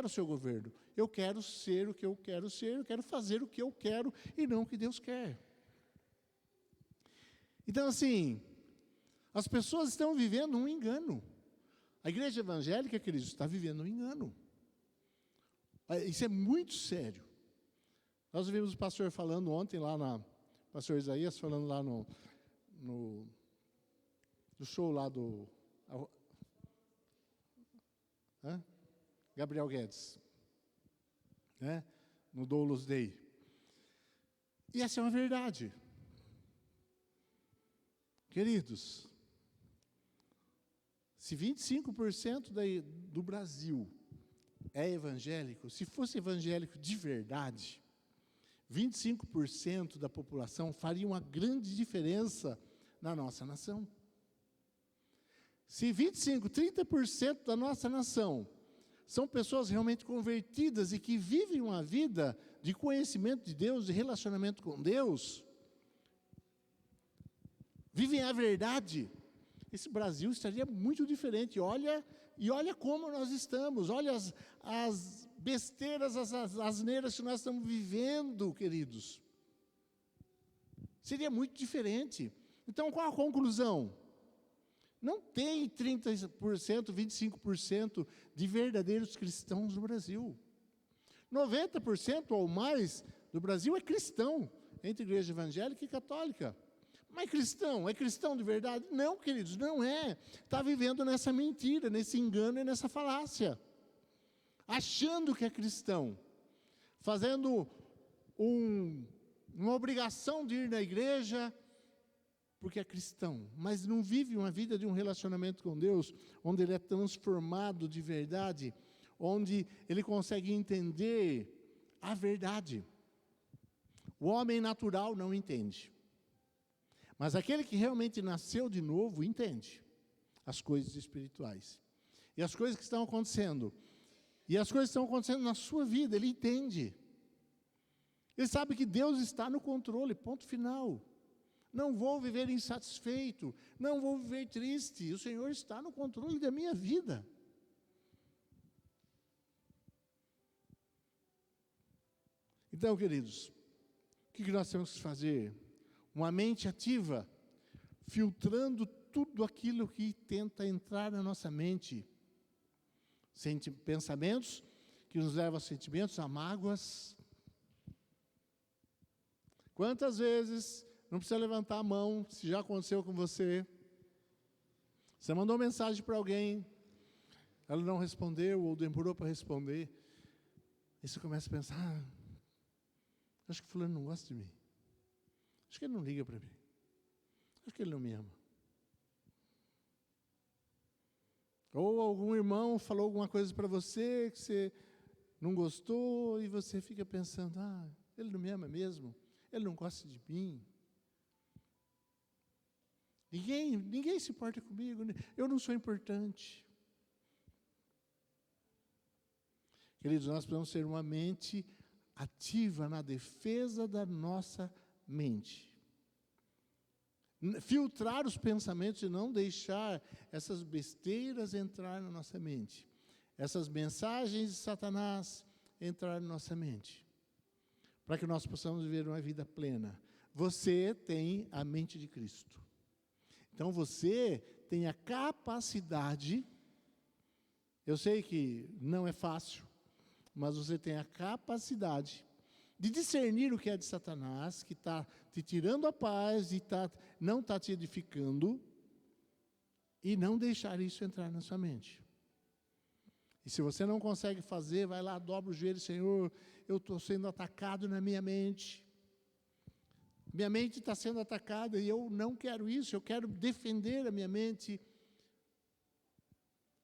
o seu governo, eu quero ser o que eu quero ser, eu quero fazer o que eu quero e não o que Deus quer. Então assim, as pessoas estão vivendo um engano. A igreja evangélica, queridos, está vivendo um engano. Isso é muito sério. Nós ouvimos o pastor falando ontem pastor Isaías falando lá no show lá do Gabriel Guedes, né? No Doulos Day. E essa é uma verdade. Queridos, se 25% do Brasil é evangélico, se fosse evangélico de verdade, 25% da população faria uma grande diferença na nossa nação. Se 30% da nossa nação são pessoas realmente convertidas e que vivem uma vida de conhecimento de Deus, de relacionamento com Deus, vivem a verdade, esse Brasil estaria muito diferente. Olha como nós estamos, olha as besteiras, as asneiras que nós estamos vivendo, queridos. Seria muito diferente. Então, qual a conclusão? Não tem 30%, 25% de verdadeiros cristãos no Brasil. 90% ou mais do Brasil é cristão, entre igreja evangélica e católica. Mas é cristão de verdade? Não, queridos, não é. Está vivendo nessa mentira, nesse engano e nessa falácia. Achando que é cristão, fazendo uma obrigação de ir na igreja, porque é cristão, mas não vive uma vida de um relacionamento com Deus, onde ele é transformado de verdade, onde ele consegue entender a verdade. O homem natural não entende, mas aquele que realmente nasceu de novo, entende as coisas espirituais. E as coisas que estão acontecendo, na sua vida, ele entende. Ele sabe que Deus está no controle, ponto final. Não vou viver insatisfeito, não vou viver triste, o Senhor está no controle da minha vida. Então, queridos, o que nós temos que fazer? Uma mente ativa, filtrando tudo aquilo que tenta entrar na nossa mente. Pensamentos que nos levam a sentimentos, a mágoas. Quantas vezes, não precisa levantar a mão, se já aconteceu com você, você mandou mensagem para alguém, ela não respondeu ou demorou para responder, e você começa a pensar, acho que fulano não gosta de mim, Acho que ele não liga para mim. Acho que ele não me ama. Ou algum irmão falou alguma coisa para você que você não gostou e você fica pensando, ele não me ama mesmo? Ele não gosta de mim? Ninguém se importa comigo, eu não sou importante. Queridos, nós precisamos ter uma mente ativa na defesa da nossa mente. Filtrar os pensamentos e não deixar essas besteiras entrar na nossa mente. Essas mensagens de Satanás entrar na nossa mente. Para que nós possamos viver uma vida plena. Você tem a mente de Cristo. Então você tem a capacidade, eu sei que não é fácil, mas você tem a capacidade de discernir o que é de Satanás, que está te tirando a paz e não está te edificando, e não deixar isso entrar na sua mente. E se você não consegue fazer, vai lá, dobra o joelho, Senhor, eu estou sendo atacado na minha mente. Minha mente está sendo atacada e eu não quero isso, eu quero defender a minha mente.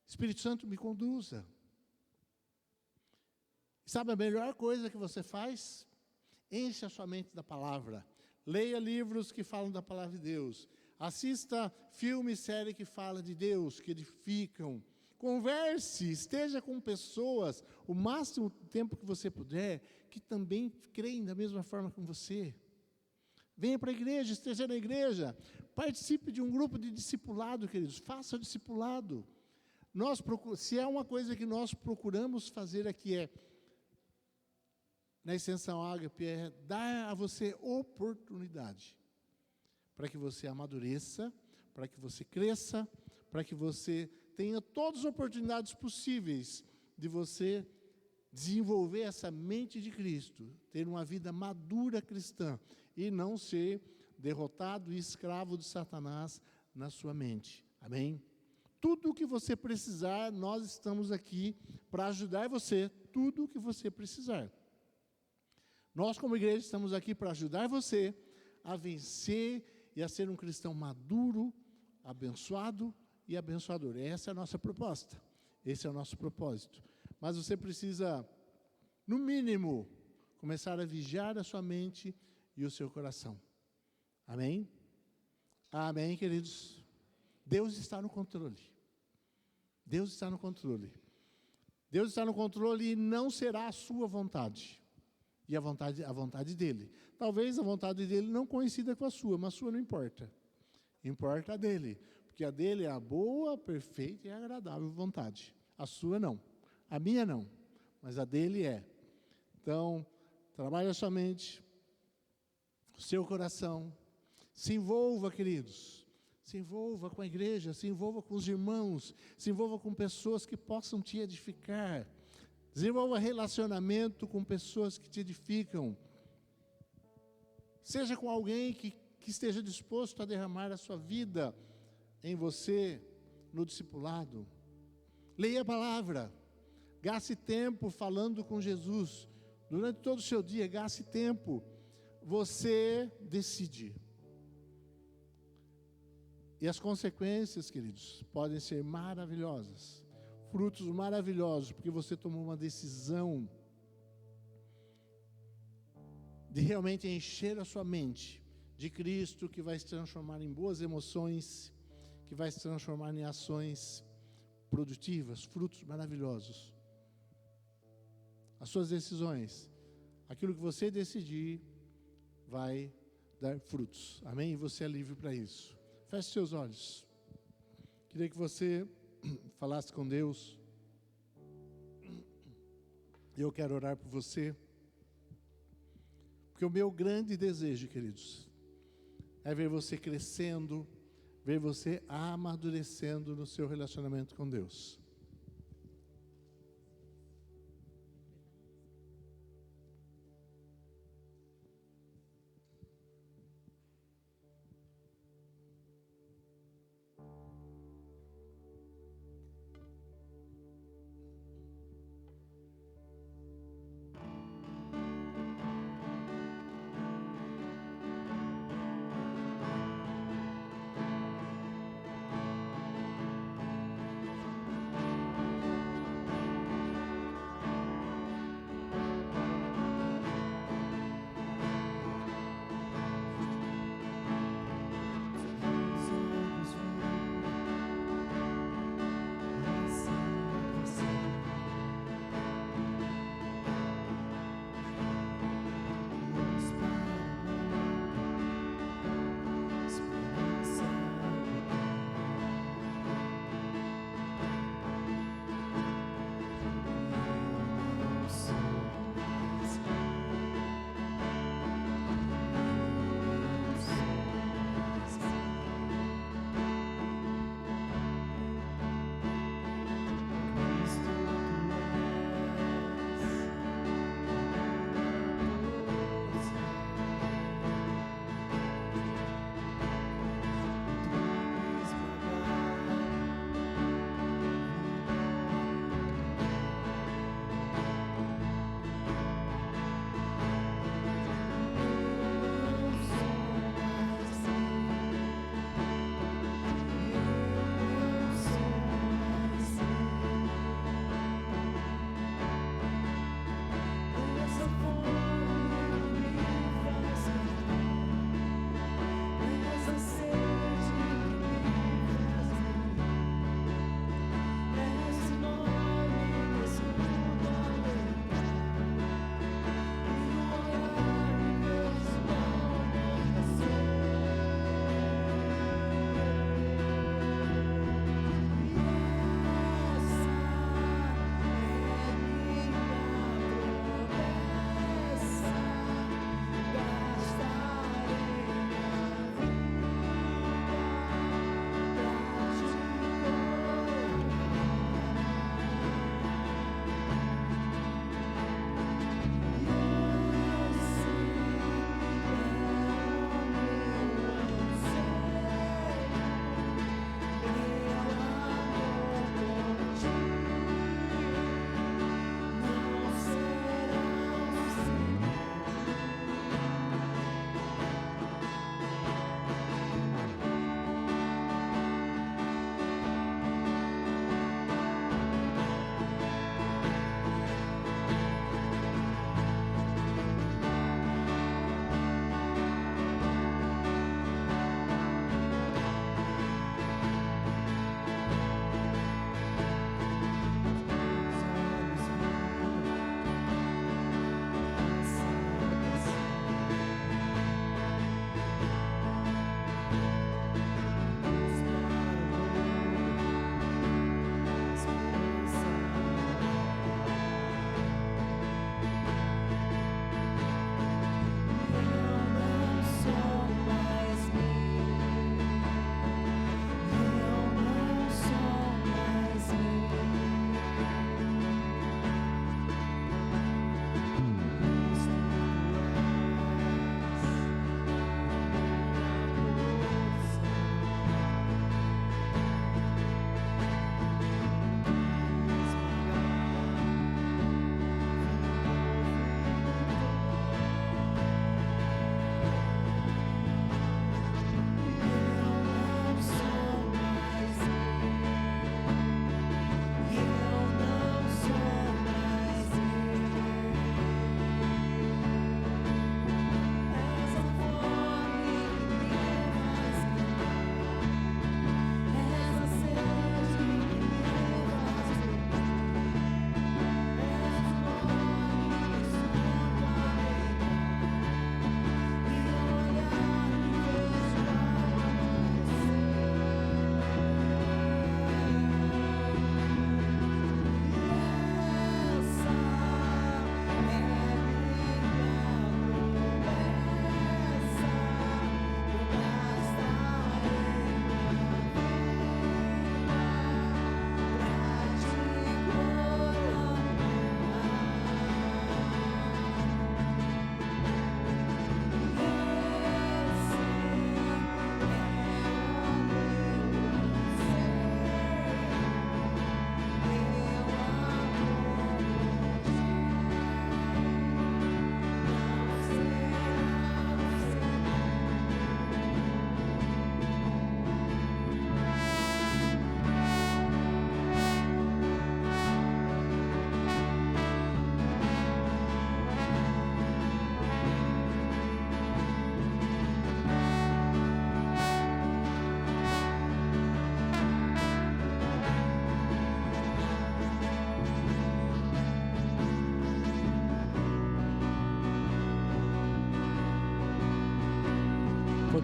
Espírito Santo, me conduza. Sabe a melhor coisa que você faz? Enche a sua mente da palavra. Leia livros que falam da palavra de Deus. Assista filme e série que falam de Deus, que edificam. Converse, esteja com pessoas o máximo tempo que você puder, que também creem da mesma forma que você. Venha para a igreja, esteja na igreja. Participe de um grupo de discipulado, queridos. Faça o discipulado. Se é uma coisa que nós procuramos fazer aqui na Extensão Ágape, é dar a você oportunidade para que você amadureça, para que você cresça, para que você tenha todas as oportunidades possíveis de você desenvolver essa mente de Cristo, ter uma vida madura cristã e não ser derrotado e escravo de Satanás na sua mente. Amém? Tudo o que você precisar, nós estamos aqui para ajudar você, tudo o que você precisar. Nós, como igreja, estamos aqui para ajudar você a vencer e a ser um cristão maduro, abençoado e abençoador. Essa é a nossa proposta, esse é o nosso propósito. Mas você precisa, no mínimo, começar a vigiar a sua mente e o seu coração. Amém? Amém, queridos? Deus está no controle. Deus está no controle. Deus está no controle e não será a sua vontade. E a vontade dele. Talvez a vontade dele não coincida com a sua, mas a sua não importa. Importa a dele. Porque a dele é a boa, perfeita e agradável vontade. A sua não. A minha não. Mas a dele é. Então, trabalhe a sua mente, o seu coração. Se envolva, queridos. Se envolva com a igreja, se envolva com os irmãos, se envolva com pessoas que possam te edificar. Desenvolva relacionamento com pessoas que te edificam. Seja com alguém que esteja disposto a derramar a sua vida em você, no discipulado. Leia a palavra. Gaste tempo falando com Jesus. Durante todo o seu dia, gaste tempo. Você decide. E as consequências, queridos, podem ser maravilhosas. Frutos maravilhosos, porque você tomou uma decisão de realmente encher a sua mente de Cristo, que vai se transformar em boas emoções, que vai se transformar em ações produtivas, frutos maravilhosos. As suas decisões, aquilo que você decidir, vai dar frutos. Amém? E você é livre para isso. Feche seus olhos. Queria que você falasse com Deus. Eu quero orar por você. Porque o meu grande desejo, queridos, é ver você crescendo, ver você amadurecendo no seu relacionamento com Deus.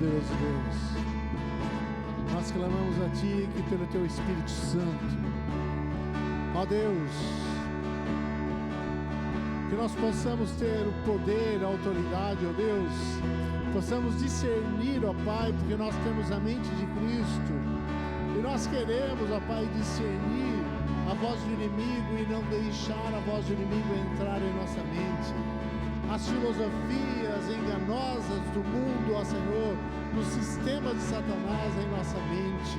poderoso Deus. Nós clamamos a Ti que pelo Teu Espírito Santo, ó Deus, que nós possamos ter o poder, a autoridade, ó Deus, possamos discernir, ó Pai, porque nós temos a mente de Cristo, e nós queremos, ó Pai, discernir a voz do inimigo e não deixar a voz do inimigo entrar em nossa mente. As filosofias enganosas do mundo, ó Senhor, no sistema de Satanás em nossa mente.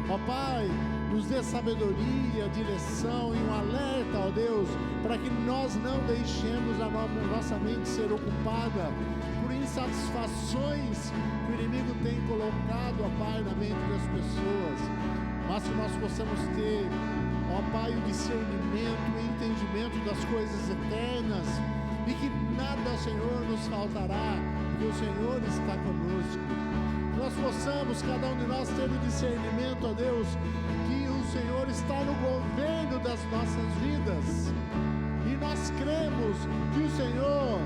Ó Pai, nos dê sabedoria, direção e um alerta, ó Deus, para que nós não deixemos a nossa mente ser ocupada por insatisfações que o inimigo tem colocado, ó Pai, na mente das pessoas, mas que nós possamos ter, ó Pai, o discernimento, o entendimento das coisas eternas, e que nada, Senhor, nos faltará, porque o Senhor está conosco. Nós possamos, cada um de nós, ter o discernimento, ó Deus, que o Senhor está no governo das nossas vidas, e nós cremos que o Senhor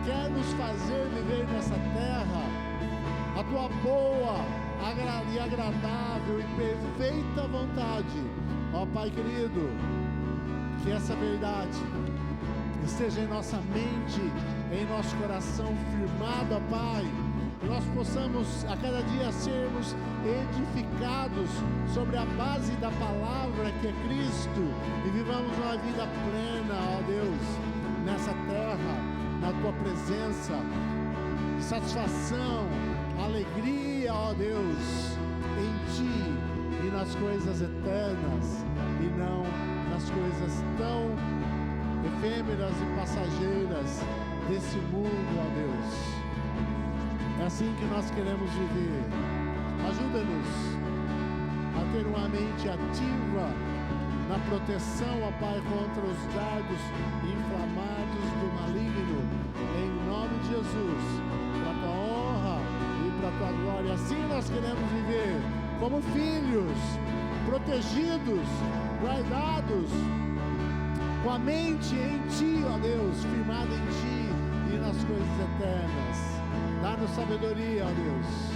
quer nos fazer viver nessa terra a Tua boa, e agradável e perfeita vontade. Ó Pai querido, que essa verdade esteja em nossa mente, em nosso coração firmado, ó Pai, que nós possamos a cada dia sermos edificados sobre a base da palavra que é Cristo, e vivamos uma vida plena, ó Deus, nessa terra, na Tua presença, satisfação, alegria, ó Deus, em Ti e nas coisas eternas, e não nas coisas tão efêmeras e passageiras desse mundo, ó Deus. É assim que nós queremos viver. Ajuda-nos a ter uma mente ativa na proteção, ó Pai, contra os dardos inflamados do maligno, em nome de Jesus, para a Tua honra e para a Tua glória. Assim nós queremos viver como filhos, protegidos, guardados, com a mente em Ti, ó Deus, firmada em Ti e nas coisas eternas. Dá-nos sabedoria, ó Deus.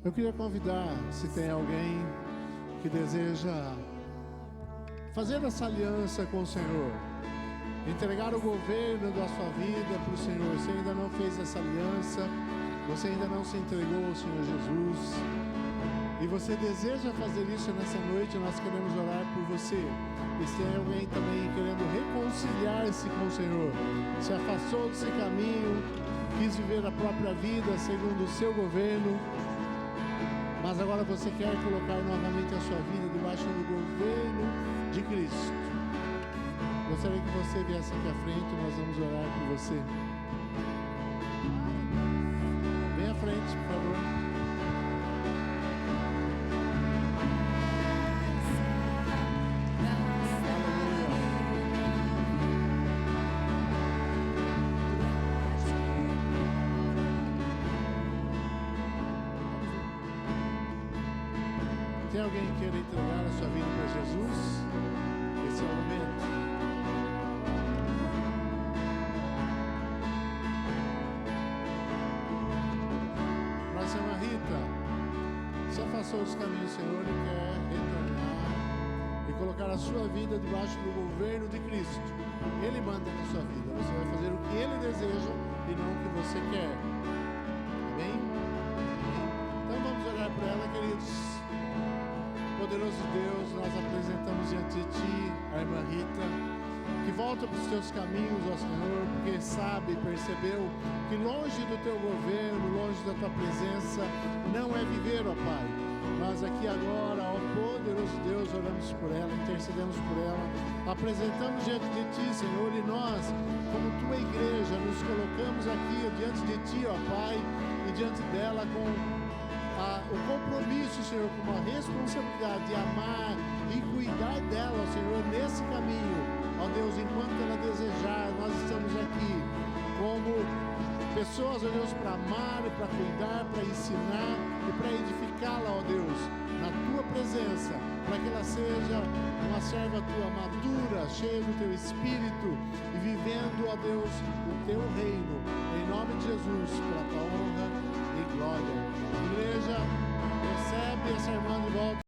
Eu queria convidar, se tem alguém que deseja fazer essa aliança com o Senhor, entregar o governo da sua vida para o Senhor. Você ainda não fez essa aliança, você ainda não se entregou ao Senhor Jesus, e você deseja fazer isso nessa noite, nós queremos orar por você. E se tem alguém também querendo reconciliar-se com o Senhor, se afastou desse caminho, quis viver a própria vida segundo o seu governo, mas agora você quer colocar novamente a sua vida debaixo do governo de Cristo. Gostaria que você viesse aqui à frente, nós vamos orar por você. Vem à frente, por favor. Tem alguém que queira entregar a sua vida para Jesus? Esse é o momento. Nossa irmã Rita se afastou dos caminhos do Senhor e quer retornar e colocar a sua vida debaixo do governo de Cristo. Ele manda na sua vida. Você vai fazer o que Ele deseja e não o que você quer. Amém? Então vamos orar por ela, queridos. Poderoso Deus, nós apresentamos diante de Ti a irmã Rita, que volta para os Teus caminhos, ó Senhor, porque sabe, percebeu que longe do Teu governo, longe da Tua presença, não é viver, ó Pai. Nós aqui agora, ó poderoso Deus, oramos por ela, intercedemos por ela, apresentamos diante de Ti, Senhor, e nós, como Tua igreja, nos colocamos aqui diante de Ti, ó Pai, e diante dela com o compromisso, Senhor, com uma responsabilidade de amar e cuidar dela, Senhor, nesse caminho, ó Deus, enquanto ela desejar, nós estamos aqui como pessoas, ó Deus, para amar e para cuidar, para ensinar e para edificá-la, ó Deus, na Tua presença, para que ela seja uma serva Tua madura, cheia do Teu Espírito e vivendo, ó Deus, o Teu reino. Em nome de